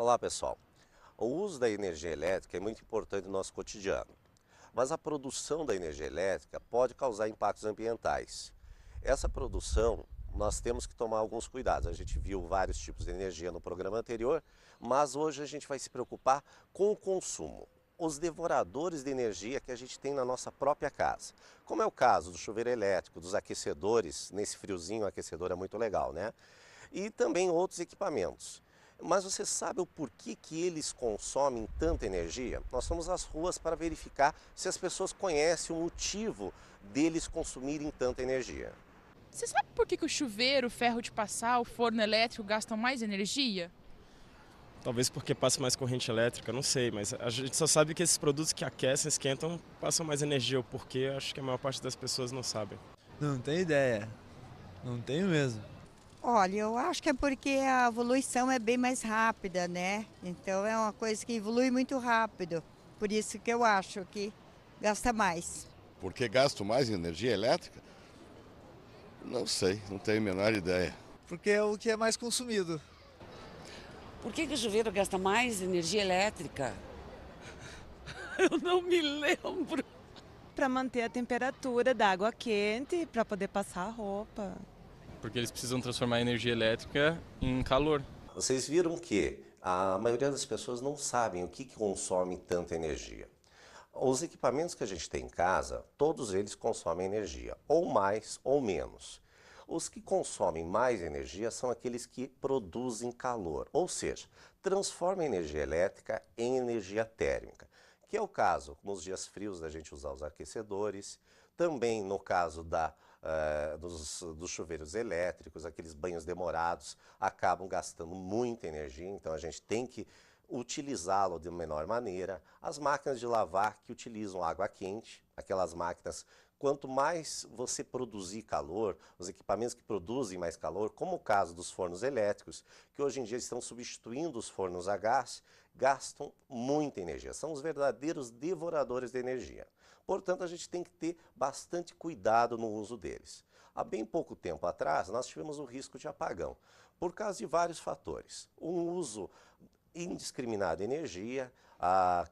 Olá, pessoal. O uso da energia elétrica é muito importante no nosso cotidiano, mas a produção da energia elétrica pode causar impactos ambientais. Essa produção, nós temos que tomar alguns cuidados. A gente viu vários tipos de energia no programa anterior, mas hoje a gente vai se preocupar com o consumo, os devoradores de energia que a gente tem na nossa própria casa. Como é o caso do chuveiro elétrico, dos aquecedores, nesse friozinho o aquecedor é muito legal, né? E também outros equipamentos. Mas você sabe o porquê que eles consomem tanta energia? Nós fomos às ruas para verificar se as pessoas conhecem o motivo deles consumirem tanta energia. Você sabe por que o chuveiro, o ferro de passar, o forno elétrico gastam mais energia? Talvez porque passa mais corrente elétrica, não sei, mas a gente só sabe que esses produtos que aquecem, esquentam, passam mais energia. O porquê, acho que a maior parte das pessoas não sabe. Não tenho ideia. Não tenho mesmo. Olha, eu acho que é porque a evolução é bem mais rápida, né? Então é uma coisa que evolui muito rápido. Por isso que eu acho que gasta mais. Porque gasto mais em energia elétrica? Não sei, não tenho a menor ideia. Porque é o que é mais consumido. Por que o chuveiro gasta mais energia elétrica? Eu não me lembro. Para manter a temperatura da água quente, para poder passar a roupa. Porque eles precisam transformar a energia elétrica em calor. Vocês viram que a maioria das pessoas não sabem o que consome tanta energia. Os equipamentos que a gente tem em casa, todos eles consomem energia, ou mais ou menos. Os que consomem mais energia são aqueles que produzem calor, ou seja, transformam a energia elétrica em energia térmica, que é o caso nos dias frios da gente usar os aquecedores, também no caso dos chuveiros elétricos, aqueles banhos demorados acabam gastando muita energia, então a gente tem que utilizá-lo de menor maneira. As máquinas de lavar que utilizam água quente, aquelas máquinas, quanto mais você produzir calor, os equipamentos que produzem mais calor, como o caso dos fornos elétricos, que hoje em dia estão substituindo os fornos a gás, gastam muita energia. São os verdadeiros devoradores de energia. Portanto, a gente tem que ter bastante cuidado no uso deles. Há bem pouco tempo atrás, nós tivemos o risco de apagão, por causa de vários fatores. Um uso indiscriminado de energia,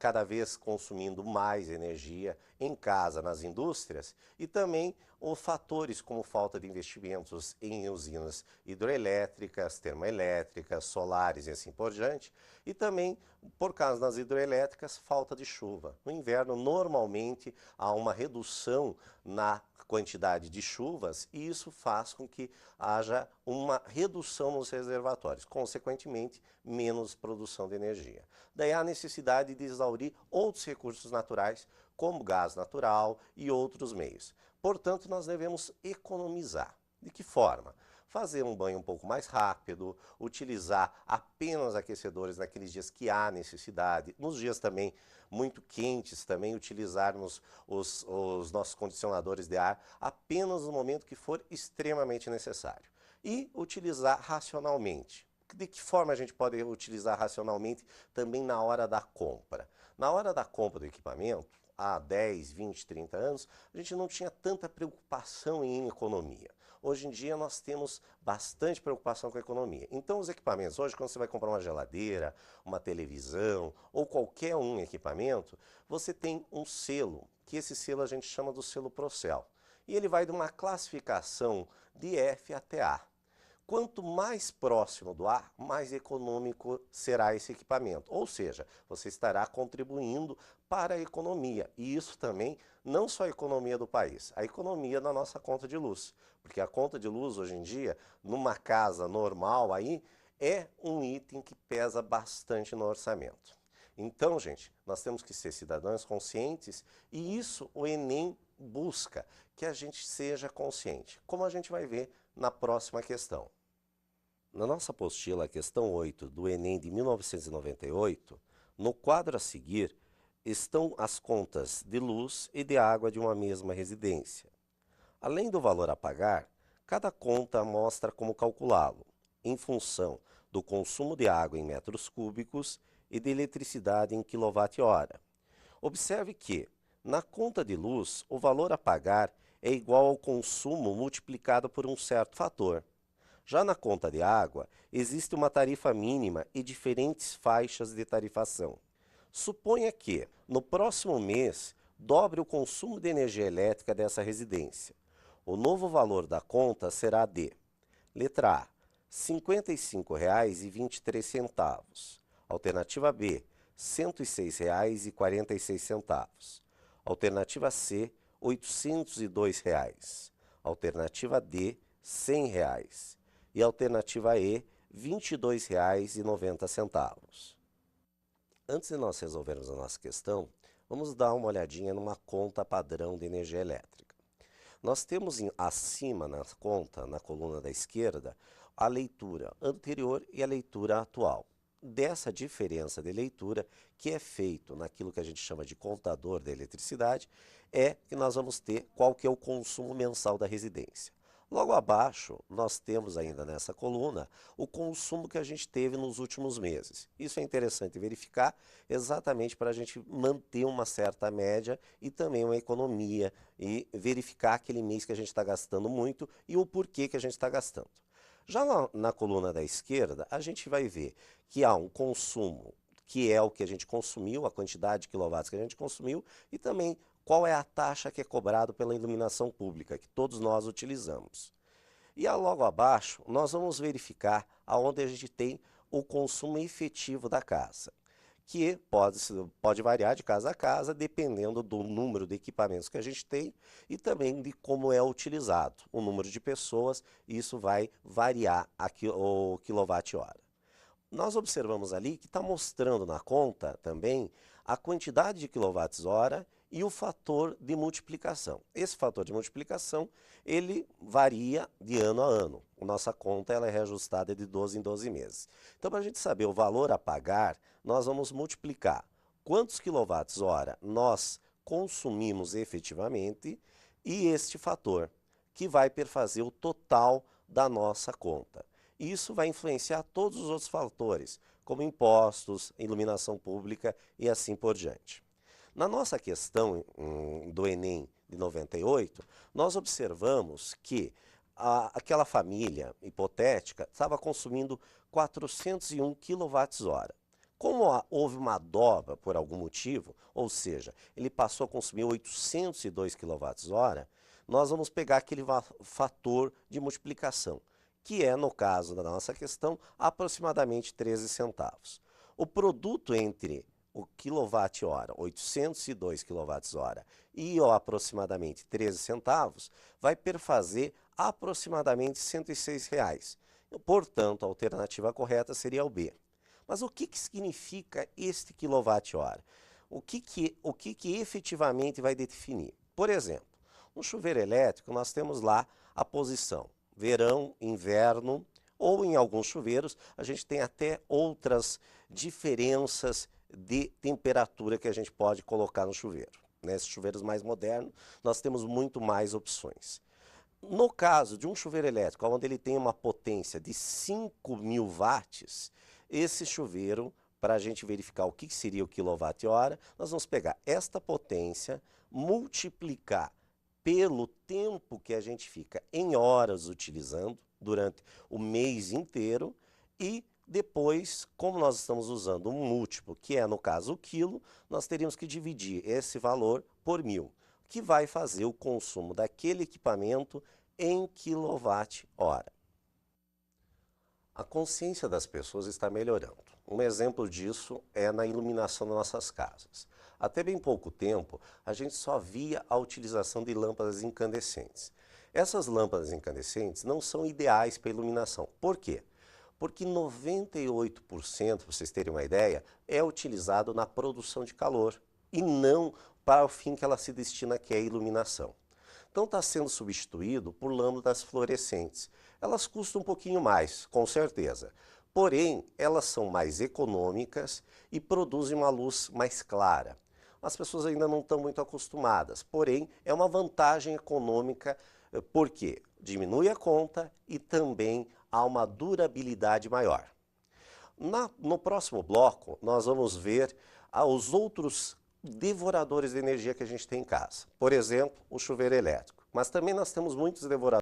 cada vez consumindo mais energia em casa, nas indústrias, e também os fatores como falta de investimentos em usinas hidroelétricas, termoelétricas, solares e assim por diante, e também, por causa das hidroelétricas, falta de chuva. No inverno, normalmente, há uma redução na quantidade de chuvas e isso faz com que haja uma redução nos reservatórios, consequentemente, menos produção de energia. Daí há a necessidade de exaurir outros recursos naturais, como gás natural e outros meios. Portanto, nós devemos economizar. De que forma? Fazer um banho um pouco mais rápido, utilizar apenas aquecedores naqueles dias que há necessidade, nos dias também muito quentes, também utilizarmos os nossos condicionadores de ar apenas no momento que for extremamente necessário. E utilizar racionalmente. De que forma a gente pode utilizar racionalmente também na hora da compra? Na hora da compra do equipamento, há 10, 20, 30 anos, a gente não tinha tanta preocupação em economia. Hoje em dia nós temos bastante preocupação com a economia. Então os equipamentos, hoje quando você vai comprar uma geladeira, uma televisão ou qualquer um equipamento, você tem um selo, que esse selo a gente chama do selo Procel. E ele vai de uma classificação de F até A. Quanto mais próximo do A, mais econômico será esse equipamento. Ou seja, você estará contribuindo para a economia. E isso também, não só a economia do país, a economia da nossa conta de luz. Porque a conta de luz, hoje em dia, numa casa normal aí, é um item que pesa bastante no orçamento. Então, gente, nós temos que ser cidadãos conscientes e isso o Enem busca, que a gente seja consciente, como a gente vai ver na próxima questão. Na nossa apostila, a questão 8 do Enem de 1998, no quadro a seguir, estão as contas de luz e de água de uma mesma residência. Além do valor a pagar, cada conta mostra como calculá-lo, em função do consumo de água em metros cúbicos e de eletricidade em quilowatt-hora. Observe que, na conta de luz, o valor a pagar é igual ao consumo multiplicado por um certo fator. Já na conta de água, existe uma tarifa mínima e diferentes faixas de tarifação. Suponha que, no próximo mês, dobre o consumo de energia elétrica dessa residência. O novo valor da conta será de: letra A, R$ 55,23. Alternativa B, R$ 106,46. Alternativa C, R$ 802. Alternativa D, R$ 100. E alternativa E, R$ 22,90. Antes de nós resolvermos a nossa questão, vamos dar uma olhadinha numa conta padrão de energia elétrica. Nós temos acima na conta, na coluna da esquerda, a leitura anterior e a leitura atual. Dessa diferença de leitura, que é feito naquilo que a gente chama de contador da eletricidade, é que nós vamos ter qual que é o consumo mensal da residência. Logo abaixo, nós temos ainda nessa coluna o consumo que a gente teve nos últimos meses. Isso é interessante verificar exatamente para a gente manter uma certa média e também uma economia e verificar aquele mês que a gente está gastando muito e o porquê que a gente está gastando. Já na coluna da esquerda, a gente vai ver que há um consumo, que é o que a gente consumiu, a quantidade de quilowatts que a gente consumiu, e também qual é a taxa que é cobrada pela iluminação pública, que todos nós utilizamos. E logo abaixo, nós vamos verificar aonde a gente tem o consumo efetivo da casa, que pode variar de casa a casa, dependendo do número de equipamentos que a gente tem e também de como é utilizado o número de pessoas, isso vai variar o quilowatt-hora. Nós observamos ali que está mostrando na conta também a quantidade de quilowatts-hora e o fator de multiplicação. Esse fator de multiplicação, ele varia de ano a ano. A nossa conta ela é reajustada de 12 em 12 meses. Então, para a gente saber o valor a pagar, nós vamos multiplicar quantos quilowatts-hora nós consumimos efetivamente e este fator, que vai perfazer o total da nossa conta. Isso vai influenciar todos os outros fatores, como impostos, iluminação pública e assim por diante. Na nossa questão do Enem de 98, nós observamos que aquela família hipotética estava consumindo 401 kWh. Como houve uma dobra por algum motivo, ou seja, ele passou a consumir 802 kWh, nós vamos pegar aquele fator de multiplicação, que é, no caso da nossa questão, aproximadamente 13 centavos. O produto entre o quilowatt-hora, 802 kWh, e aproximadamente 13 centavos, vai perfazer aproximadamente R$ 106. Portanto, a alternativa correta seria o B. Mas o que significa este quilowatt-hora? O que efetivamente vai definir? Por exemplo, no chuveiro elétrico nós temos lá a posição verão, inverno, ou em alguns chuveiros a gente tem até outras diferenças de temperatura que a gente pode colocar no chuveiro. Nesses chuveiros mais modernos, nós temos muito mais opções. No caso de um chuveiro elétrico, onde ele tem uma potência de 5.000 watts, esse chuveiro, para a gente verificar o que seria o quilowatt-hora, nós vamos pegar esta potência, multiplicar pelo tempo que a gente fica em horas utilizando durante o mês inteiro e depois, como nós estamos usando um múltiplo, que é no caso o quilo, nós teríamos que dividir esse valor por 1000, que vai fazer o consumo daquele equipamento em quilowatt-hora. A consciência das pessoas está melhorando. Um exemplo disso é na iluminação das nossas casas. Até bem pouco tempo, a gente só via a utilização de lâmpadas incandescentes. Essas lâmpadas incandescentes não são ideais para iluminação. Por quê? Porque 98%, para vocês terem uma ideia, é utilizado na produção de calor e não para o fim que ela se destina, que é a iluminação. Então está sendo substituído por lâmpadas fluorescentes. Elas custam um pouquinho mais, com certeza. Porém, elas são mais econômicas e produzem uma luz mais clara. As pessoas ainda não estão muito acostumadas, porém é uma vantagem econômica porque diminui a conta e também há uma durabilidade maior. No próximo bloco, nós vamos ver os outros devoradores de energia que a gente tem em casa. Por exemplo, o chuveiro elétrico. Mas também nós temos muitos devoradores